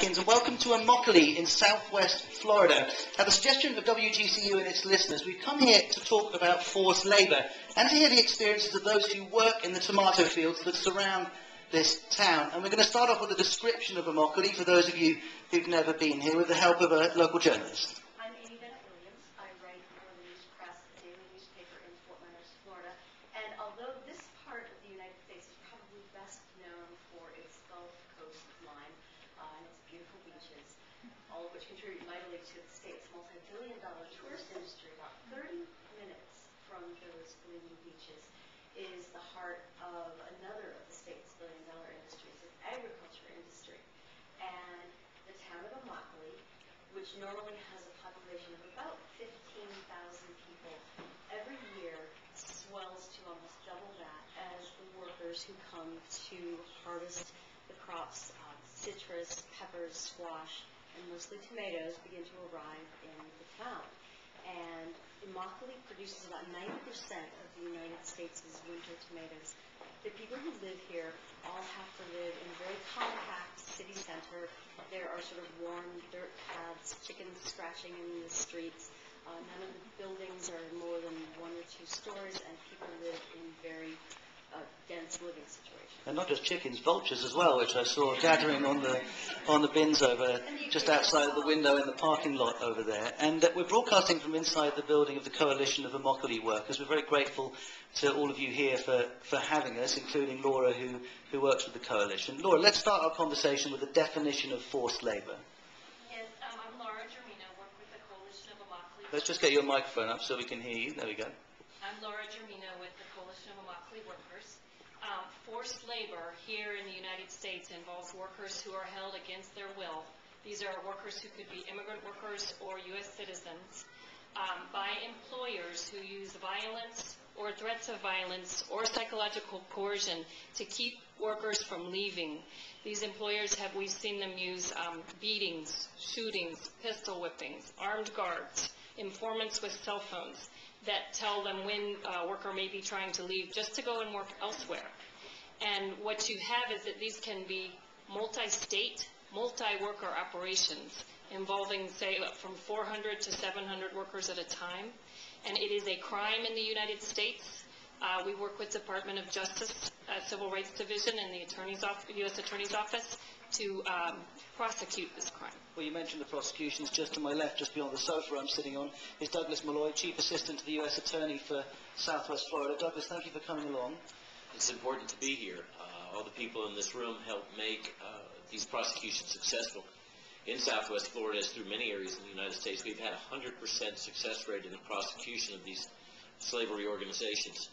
Atkins, and welcome to Immokalee in southwest Florida. At the suggestion of WGCU and its listeners, we've come here to talk about forced labour and to hear the experiences of those who work in the tomato fields that surround this town. And we're going to start off with a description of Immokalee for those of you who've never been here, with the help of a local journalist. I'm Amy Bennett-Williams. I write for the News Press, a daily newspaper in Fort Myers, Florida. And although this part of the United States is probably best known for its Gulf Coast line and its beautiful beaches, all of which contribute mightily to the state's multi-billion-dollar tourist industry, about 30 minutes from those gleaming beaches is the heart of another of the state's billion-dollar industries, the agriculture industry. And the town of Immokalee, which normally has a population of about 15,000 people, every year swells to almost double that as the workers who come to harvest the crops, citrus, peppers, squash, and mostly tomatoes, begin to arrive in the town. And Immokalee produces about 90% of the United States' winter tomatoes. The people who live here all have to live in a very compact city center. There are sort of worn dirt paths, chickens scratching in the streets. None of the buildings are more than 1 or 2 stories, and people live in very dense living situations. And not just chickens, vultures as well, which I saw gathering on the bins over just outside of the window in the parking lot over there. And we're broadcasting from inside the building of the Coalition of Immokalee Workers. We're very grateful to all of you here for having us, including Laura, who works with the Coalition. Laura, let's start our conversation with a definition of forced labour. Yes, I'm Laura Germino, work with the Coalition of Immokalee. Let's just get your microphone up so we can hear you. There we go. I'm Laura Germino with the Coalition of Immokalee Workers. Forced labor here in the United States involves workers who are held against their will. These are workers who could be immigrant workers or U.S. citizens by employers who use violence or threats of violence or psychological coercion to keep workers from leaving. These employers we've seen them use beatings, shootings, pistol whippings, armed guards, informants with cell phones that tell them when a worker may be trying to leave just to go and work elsewhere. And what you have is that these can be multi-state, multi-worker operations involving, say, from 400 to 700 workers at a time. And it is a crime in the United States. We work with Department of Justice, Civil Rights Division, and the U.S. Attorney's Office to prosecute this crime. Well, you mentioned the prosecutions. Just to my left, just beyond the sofa I'm sitting on, is Douglas Malloy, Chief Assistant to the U.S. Attorney for Southwest Florida. Douglas, thank you for coming along. It's important to be here. All the people in this room help make these prosecutions successful. In Southwest Florida, as through many areas in the United States, we've had a 100% success rate in the prosecution of these slavery organizations.